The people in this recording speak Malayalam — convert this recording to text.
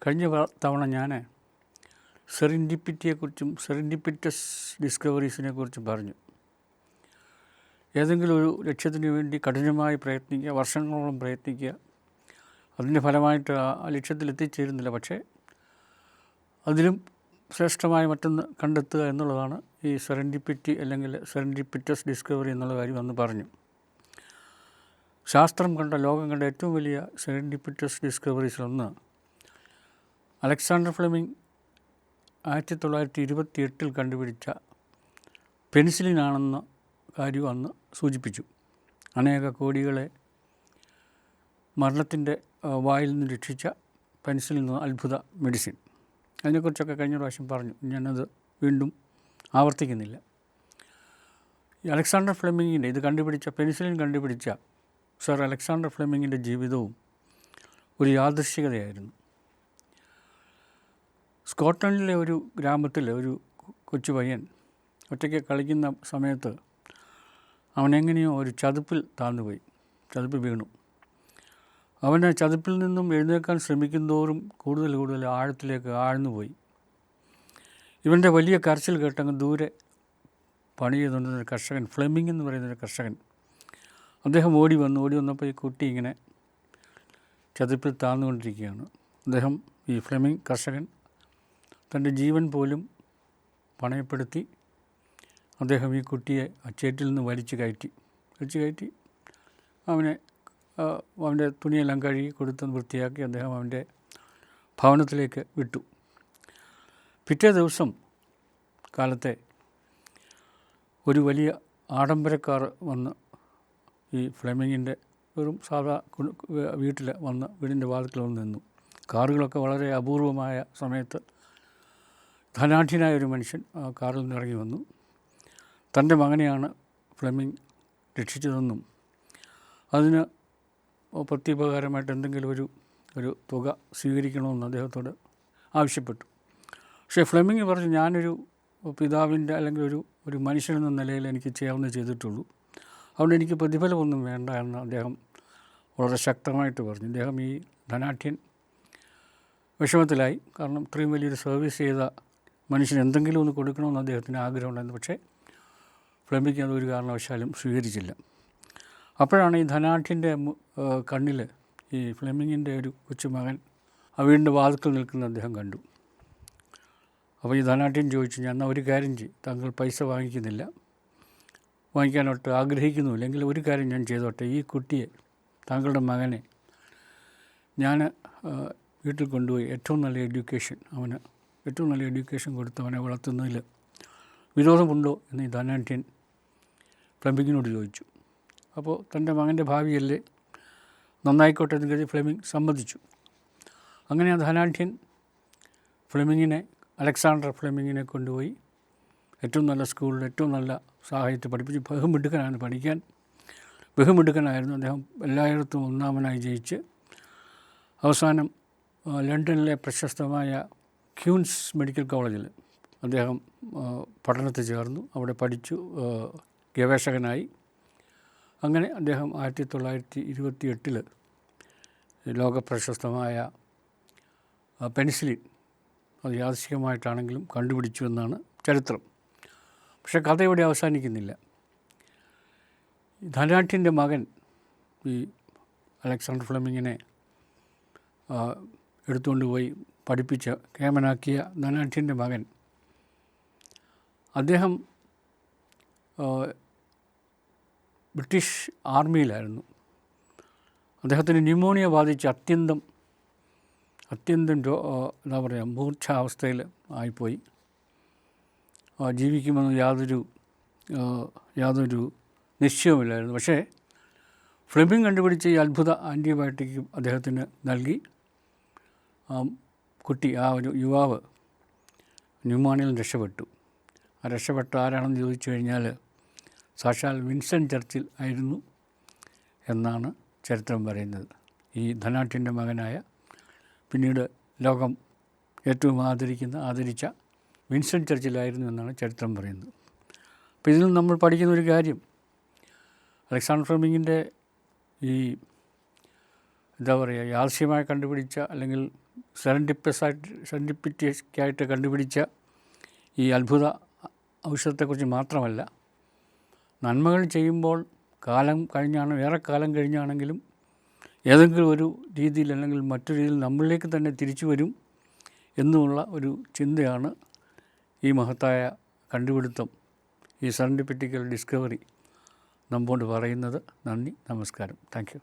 കഴിഞ്ഞ തവണ ഞാൻ സെറിൻഡിപ്പിറ്റിയെക്കുറിച്ചും സെറിൻഡിപ്പിറ്റസ് ഡിസ്കവറീസിനെ കുറിച്ചും പറഞ്ഞു. ഏതെങ്കിലും ഒരു ലക്ഷ്യത്തിന് വേണ്ടി കഠിനമായി പ്രയത്നിക്കുക, വർഷങ്ങളോളം പ്രയത്നിക്കുക, അതിൻ്റെ ഫലമായിട്ട് ആ ലക്ഷ്യത്തിൽ എത്തിച്ചേരുന്നില്ല, പക്ഷേ അതിലും ശ്രേഷ്ഠമായ മറ്റൊന്ന് കണ്ടെത്തുക എന്നുള്ളതാണ് ഈ സെറിൻഡിപ്പിറ്റി അല്ലെങ്കിൽ സെറിൻഡിപ്പിറ്റസ് ഡിസ്കവറി എന്നുള്ള കാര്യം അന്ന് പറഞ്ഞു. ശാസ്ത്രം കണ്ട, ലോകം കണ്ട ഏറ്റവും വലിയ സെറിൻഡിപ്പിറ്റസ് ഡിസ്കവറീസിലൊന്ന് അലക്സാണ്ടർ ഫ്ലെമിംഗ് 1928 കണ്ടുപിടിച്ച പെനിസിലിനാണെന്ന കാര്യം അന്ന് സൂചിപ്പിച്ചു. അനേക കോടികളെ മരണത്തിൻ്റെ വായിൽ നിന്ന് രക്ഷിച്ച പെനിസിലിൻ എന്ന അത്ഭുത മെഡിസിൻ. അതിനെക്കുറിച്ചൊക്കെ കഴിഞ്ഞ പ്രാവശ്യം പറഞ്ഞു, ഞാനത് വീണ്ടും ആവർത്തിക്കുന്നില്ല. ഈ അലക്സാണ്ടർ ഫ്ലെമിങ്ങിൻ്റെ ഇത് കണ്ടുപിടിച്ച പെനിസിലിൻ കണ്ടുപിടിച്ച സർ അലക്സാണ്ടർ ഫ്ലെമിങ്ങിൻ്റെ ജീവിതവും ഒരു യാദൃശ്ചികതയായിരുന്നു. സ്കോട്ട്ലൻഡിലെ ഒരു ഗ്രാമത്തിൽ ഒരു കൊച്ചു പയ്യൻ ഒറ്റയ്ക്ക് കളിക്കുന്ന സമയത്ത് അവനെങ്ങനെയോ ഒരു ചതുപ്പിൽ താഴ്ന്നുപോയി, ചതുപ്പ് വീണു. അവന് ചതുപ്പിൽ നിന്നും എഴുന്നേൽക്കാൻ ശ്രമിക്കുന്തോറും കൂടുതൽ കൂടുതൽ ആഴത്തിലേക്ക് ആഴ്ന്നുപോയി. ഇവൻ്റെ വലിയ കരച്ചിൽ കേട്ടങ്ങ് ദൂരെ പണി ചെയ്തുകൊണ്ടിരുന്നൊരു കർഷകൻ, ഫ്ലെമിംഗ് എന്ന് പറയുന്നൊരു കർഷകൻ, അദ്ദേഹം ഓടി വന്നപ്പോൾ ഈ കുട്ടി ഇങ്ങനെ ചതുപ്പിൽ താഴ്ന്നുകൊണ്ടിരിക്കുകയാണ്. അദ്ദേഹം, ഈ ഫ്ലെമിംഗ് കർഷകൻ, തൻ്റെ ജീവൻ പോലും പണയപ്പെടുത്തി അദ്ദേഹം ഈ കുട്ടിയെ ആ ചേറ്റിൽ നിന്ന് വലിച്ചു കയറ്റി അവൻ്റെ തുണിയെല്ലാം കഴുകി കൊടുത്ത് വൃത്തിയാക്കി അദ്ദേഹം അവൻ്റെ ഭവനത്തിലേക്ക് വിട്ടു. പിറ്റേ ദിവസം കാലത്തെ ഒരു വലിയ ആഡംബരക്കാർ വന്ന് ഈ ഫ്ലെമിങ്ങിൻ്റെ വെറും സാധാ വീട്ടിൽ വന്ന് വീടിൻ്റെ വാതിൽക്കൽ വന്ന് നിന്നു. കാറുകളൊക്കെ വളരെ അപൂർവമായ സമയത്ത് ധനാഢ്യനായ ഒരു മനുഷ്യൻ ആ കാറിൽ നിന്ന് ഇറങ്ങി വന്നു. തൻ്റെ മകനെയാണ് ഫ്ലെമിംഗ് രക്ഷിച്ചതെന്നും അതിന് പ്രത്യുപകാരമായിട്ട് എന്തെങ്കിലും ഒരു തുക സ്വീകരിക്കണമെന്ന് അദ്ദേഹത്തോട് ആവശ്യപ്പെട്ടു. പക്ഷേ ഫ്ലെമിംഗ് പറഞ്ഞു, ഞാനൊരു പിതാവിൻ്റെ അല്ലെങ്കിൽ ഒരു മനുഷ്യനെന്ന നിലയിൽ എനിക്ക് ചെയ്യാവുന്നത് ചെയ്തിട്ടുള്ളൂ, അതുകൊണ്ട് എനിക്ക് പ്രതിഫലമൊന്നും വേണ്ട എന്ന് അദ്ദേഹം വളരെ ശക്തമായിട്ട് പറഞ്ഞു. അദ്ദേഹം, ഈ ധനാഢ്യൻ, വിഷമത്തിലായി. കാരണം ഇത്രയും വലിയൊരു സർവീസ് ചെയ്ത മനുഷ്യന് എന്തെങ്കിലും ഒന്ന് കൊടുക്കണമെന്ന് അദ്ദേഹത്തിന് ആഗ്രഹമുണ്ടായിരുന്നു. പക്ഷേ ഫ്ലെമിംഗ് അതൊരു കാരണവശാലും സ്വീകരിച്ചില്ല. അപ്പോഴാണ് ഈ ധനാഢ്യൻ്റെ കണ്ണിൽ ഈ ഫ്ലെമിങ്ങിൻ്റെ ഒരു കൊച്ചുമകൻ ആ വീടിൻ്റെ വാതിൽക്കൽ നിൽക്കുന്ന അദ്ദേഹം കണ്ടു. അപ്പോൾ ഈ ധനാഢ്യൻ ചോദിച്ചു, ഞാൻ ഒരു കാര്യം ചെയ്യും, താങ്കൾ പൈസ വാങ്ങിക്കാനോട്ട് ആഗ്രഹിക്കുന്നുമില്ല, എങ്കിൽ ഒരു കാര്യം ഞാൻ ചെയ്തോട്ടെ, ഈ കുട്ടിയെ, താങ്കളുടെ മകനെ ഞാൻ വീട്ടിൽ കൊണ്ടുപോയി ഏറ്റവും നല്ല എഡ്യൂക്കേഷൻ കൊടുത്ത് അവനെ വളർത്തുന്നതിൽ വിരോധമുണ്ടോ എന്ന് ഈ ധനാഢ്യൻ ഫ്ലെമിങ്ങിനോട് ചോദിച്ചു. അപ്പോൾ തൻ്റെ മകൻ്റെ ഭാവിയല്ലേ, നന്നായിക്കോട്ടെ എന്ന് കരുതി ഫ്ലെമിംഗ് സമ്മതിച്ചു. അങ്ങനെ ആ ധനാഢ്യൻ അലക്സാണ്ടർ ഫ്ലെമിങ്ങിനെ കൊണ്ടുപോയി ഏറ്റവും നല്ല സ്കൂളിൽ ഏറ്റവും നല്ല സാഹചര്യത്തിൽ പഠിപ്പിച്ച് ബഹുമിടുക്കനായിരുന്നു അദ്ദേഹം. എല്ലായിടത്തും ഒന്നാമനായി ജയിച്ച് അവസാനം ലണ്ടനിലെ പ്രശസ്തമായ ക്യൂൻസ് മെഡിക്കൽ കോളേജിൽ അദ്ദേഹം പഠനത്തിൽ ചേർന്നു. അവിടെ പഠിച്ചു, ഗവേഷകനായി. അങ്ങനെ അദ്ദേഹം 1928 ലോകപ്രശസ്തമായ പെനിസിലിൻ, അത് യാദൃശ്ചികമായിട്ടാണെങ്കിലും കണ്ടുപിടിച്ചു എന്നാണ് ചരിത്രം. പക്ഷേ കഥ ഇവിടെ അവസാനിക്കുന്നില്ല. ധനാഢ്യൻ്റെ മകൻ, ഈ അലക്സാണ്ടർ ഫ്ലെമിങ്ങിനെ എടുത്തുകൊണ്ട് പോയി പഠിപ്പിച്ച് കേമനാക്കിയ ധനാഢ്യൻ്റെ മകൻ, അദ്ദേഹം ബ്രിട്ടീഷ് ആർമിയിലായിരുന്നു. അദ്ദേഹത്തിന് ന്യൂമോണിയ ബാധിച്ച് അത്യന്തം എന്താ പറയുക, മൂർച്ഛാവസ്ഥയിൽ ആയിപ്പോയി. ജീവിക്കുമെന്ന് യാതൊരു നിശ്ചയവുമില്ലായിരുന്നു. പക്ഷേ ഫ്ലെമിംഗ് കണ്ടുപിടിച്ച ഈ അത്ഭുത ആൻറ്റിബയോട്ടിക്കും അദ്ദേഹത്തിന് നൽകി. കുട്ടി, ആ ഒരു യുവാവ് ന്യൂമോണിയയിൽ രക്ഷപ്പെട്ടു. ആ രക്ഷപ്പെട്ട ആരാണെന്ന് ചോദിച്ചു കഴിഞ്ഞാൽ സാക്ഷാൽ വിൻസ്റ്റൺ ചർച്ചിൽ ആയിരുന്നു എന്നാണ് ചരിത്രം പറയുന്നത്. ഈ ധനാഢ്യൻ്റെ മകനായ, പിന്നീട് ലോകം ഏറ്റവും ആദരിച്ച വിൻസ്റ്റൺ ചർച്ചിലായിരുന്നു എന്നാണ് ചരിത്രം പറയുന്നത്. അപ്പോൾ ഇതിൽ നമ്മൾ പഠിക്കുന്ന ഒരു കാര്യം, അലക്സാണ്ടർ ഫ്ലെമിങ്ങിൻ്റെ ഈ എന്താ പറയുക, യാദൃശ്ചികമായി കണ്ടുപിടിച്ച അല്ലെങ്കിൽ സെറൻഡിപ്പിറ്റിക്കായിട്ട് കണ്ടുപിടിച്ച ഈ അത്ഭുത ഔഷധത്തെക്കുറിച്ച് മാത്രമല്ല, നന്മകൾ ചെയ്യുമ്പോൾ ഏറെ കാലം കഴിഞ്ഞാണെങ്കിലും ഏതെങ്കിലും ഒരു രീതിയിൽ അല്ലെങ്കിൽ മറ്റൊരു രീതിയിൽ നമ്മളിലേക്ക് തന്നെ തിരിച്ചു വരും എന്നുമുള്ള ഒരു ചിന്തയാണ് ഈ മഹത്തായ കണ്ടുപിടുത്തം, ഈ സെറൻഡിപ്പിറ്റിക്കൽ ഡിസ്കവറി നമ്മോട് പറയുന്നത്. നന്ദി, നമസ്കാരം. Thank you.